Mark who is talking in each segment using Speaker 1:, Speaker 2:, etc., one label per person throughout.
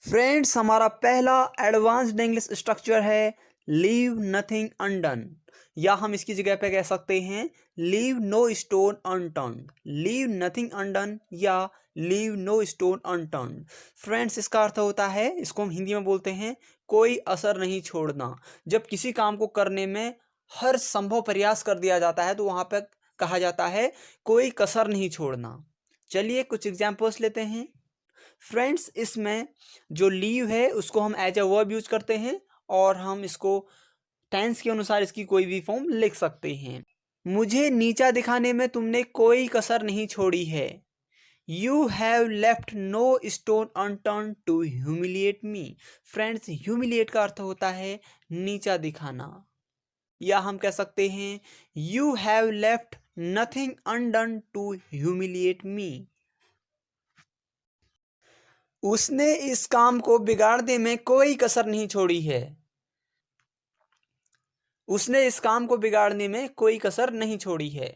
Speaker 1: Friends, हमारा पहला advanced English structure है लीव नथिंग अनडन, या हम इसकी जगह पे कह सकते हैं leave no stone unturned. Leave nothing undone या leave no stone unturned. Friends, इसका अर्थ होता है, इसको हम हिंदी में बोलते हैं कोई असर नहीं छोड़ना। जब किसी काम को करने में हर संभव प्रयास कर दिया जाता है तो वहां पर कहा जाता है कोई कसर नहीं छोड़ना। चलिए कुछ एग्जाम्पल्स लेते हैं। फ्रेंड्स, इसमें जो लीव है उसको हम एज अ वर्ब यूज करते हैं और हम इसको टेंस के अनुसार इसकी कोई भी फॉर्म लिख सकते हैं। मुझे नीचा दिखाने में तुमने कोई कसर नहीं छोड़ी है। You have left no stone unturned to humiliate me. Friends, humiliate का अर्थ होता है नीचा दिखाना, या हम कह सकते हैं you have left nothing undone to humiliate me. उसने इस काम को बिगाड़ने में कोई कसर नहीं छोड़ी है। उसने इस काम को बिगाड़ने में कोई कसर नहीं छोड़ी है।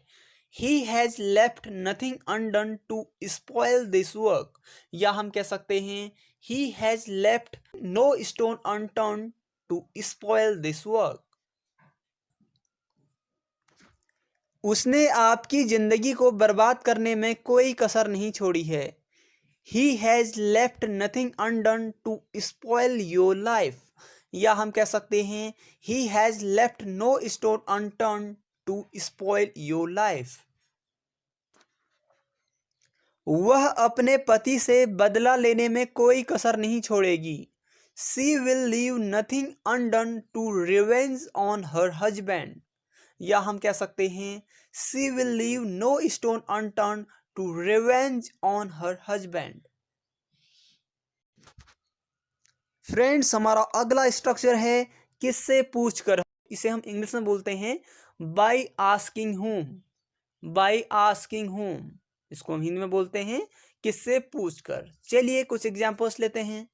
Speaker 1: He has left nothing undone to spoil this work, या हम कह सकते हैं He has left no stone unturned to spoil this work. उसने आपकी जिंदगी को बर्बाद करने में कोई कसर नहीं छोड़ी है। He has left nothing undone to spoil your life, या हम कह सकते हैं He has left no stone unturned to spoil your life. वह अपने पति से बदला लेने में कोई कसर नहीं छोड़ेगी। She will leave nothing undone to revenge on her husband, या हम कह सकते हैं She will leave no stone unturned to revenge on her husband. Friends, हमारा अगला स्ट्रक्चर है किससे पूछकर। इसे हम इंग्लिश में बोलते हैं by asking home. By asking home, इसको हम हिंदी में बोलते हैं किससे पूछकर। चलिए कुछ एग्जांपल्स लेते हैं।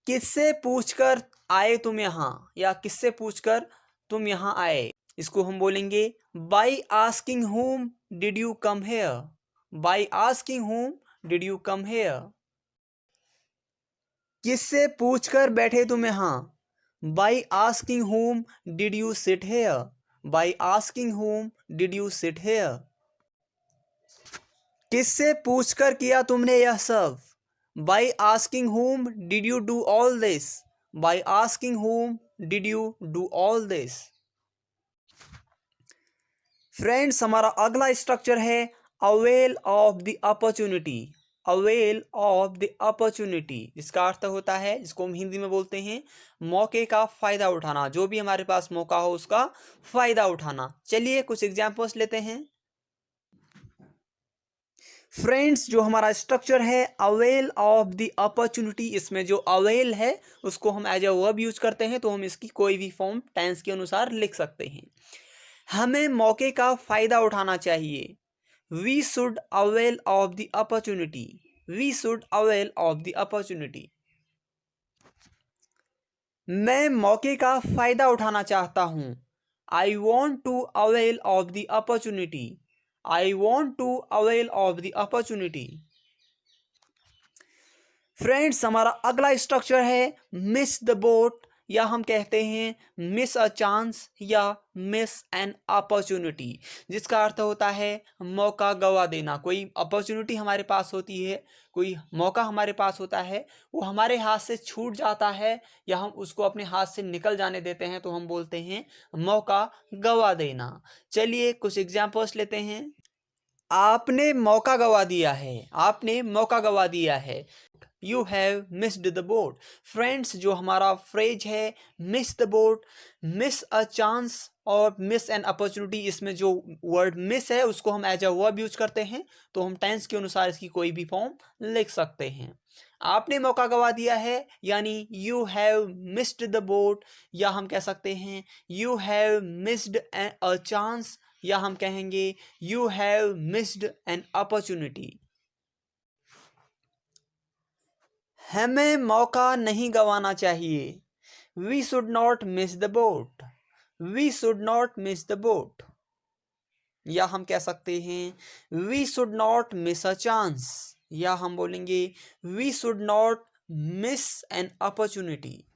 Speaker 1: किससे पूछकर आए तुम यहाँ, या किससे पूछकर तुम यहाँ आए, इसको हम बोलेंगे by asking home did you come here. By asking home did you come here. किससे पूछकर बैठे तुम यहाँ, by asking home did you sit here. By asking home did you sit here. किससे पूछकर किया तुमने यह सब, by asking home did you do all this. By asking home did you do all this. Friends, हमारा अगला structure है avail of the opportunity. Avail of the opportunity, जिसका अर्थ होता है, जिसको हम हिंदी में बोलते हैं मौके का फायदा उठाना। जो भी हमारे पास मौका हो उसका फायदा उठाना। चलिए कुछ एग्जांपल्स लेते हैं। फ्रेंड्स, जो हमारा स्ट्रक्चर है अवेल ऑफ द अपॉर्चुनिटी, इसमें जो अवेल है उसको हम एज अ वर्ब यूज करते हैं, तो हम इसकी कोई भी फॉर्म टेंस के अनुसार लिख सकते हैं। हमें मौके का फायदा उठाना चाहिए। We should avail of the opportunity. We should avail of the opportunity. मैं मौके का फायदा उठाना चाहता हूं। I want to avail of the opportunity. I want to avail of the opportunity. Friends, हमारा अगला स्ट्रक्चर है मिस द बोट, या हम कहते हैं मिस अ चांस या मिस एन अपॉर्चुनिटी, जिसका अर्थ होता है मौका गवा देना। कोई अपॉर्चुनिटी हमारे पास होती है, कोई मौका हमारे पास होता है, वो हमारे हाथ से छूट जाता है या हम उसको अपने हाथ से निकल जाने देते हैं, तो हम बोलते हैं मौका गवा देना। चलिए कुछ एग्जाम्पल्स लेते हैं। आपने मौका गवा दिया है। आपने मौका गवा दिया है। You have missed the boat. Friends, जो हमारा फ्रेज है miss the boat, miss a chance और मिस एन अपॉर्चुनिटी, इसमें जो वर्ड मिस है उसको हम एज अ वर्ब यूज करते हैं, तो हम टेंस के अनुसार इसकी कोई भी फॉर्म लिख सकते हैं। आपने मौका गवा दिया है यानी you have missed the boat, या हम कह सकते हैं you have missed a chance, या हम कहेंगे you have missed an opportunity. हमें मौका नहीं गंवाना चाहिए। We should not miss the boat. We should not miss the boat. या हम कह सकते हैं we should not miss a chance, या हम बोलेंगे we should not miss an opportunity.